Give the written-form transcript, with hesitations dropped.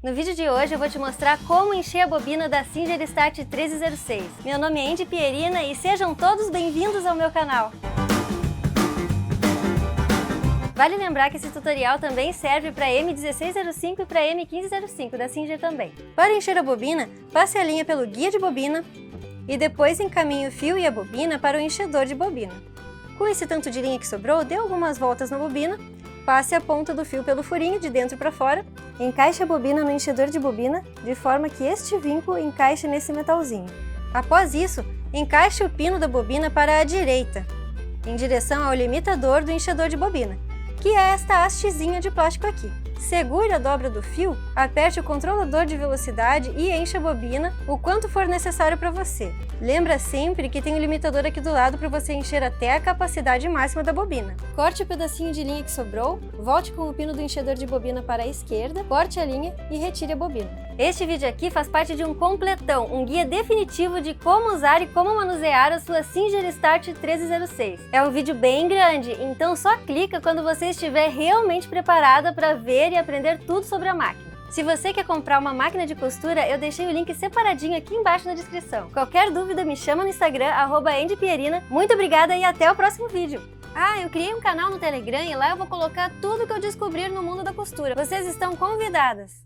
No vídeo de hoje eu vou te mostrar como encher a bobina da Singer Start 1306. Meu nome é Andy Pierina e sejam todos bem-vindos ao meu canal. Vale lembrar que esse tutorial também serve para M1605 e para M1505 da Singer também. Para encher a bobina, passe a linha pelo guia de bobina e depois encaminhe o fio e a bobina para o enchedor de bobina. Com esse tanto de linha que sobrou, dê algumas voltas na bobina, passe a ponta do fio pelo furinho de dentro para fora, encaixe a bobina no enchedor de bobina de forma que este vinco encaixe nesse metalzinho. Após isso, encaixe o pino da bobina para a direita, em direção ao limitador do enchedor de bobina, que é esta hastezinha de plástico aqui. Segure a dobra do fio, aperte o controlador de velocidade e encha a bobina o quanto for necessário para você. Lembra sempre que tem um limitador aqui do lado para você encher até a capacidade máxima da bobina. Corte o pedacinho de linha que sobrou, volte com o pino do enchedor de bobina para a esquerda, corte a linha e retire a bobina. Este vídeo aqui faz parte de um completão, um guia definitivo de como usar e como manusear a sua Singer Start 1306. É um vídeo bem grande, então só clica quando você estiver realmente preparada para ver e aprender tudo sobre a máquina. Se você quer comprar uma máquina de costura, eu deixei o link separadinho aqui embaixo na descrição. Qualquer dúvida me chama no Instagram, @AndyPierina. Muito obrigada e até o próximo vídeo! Ah, eu criei um canal no Telegram e lá eu vou colocar tudo que eu descobrir no mundo da costura. Vocês estão convidadas!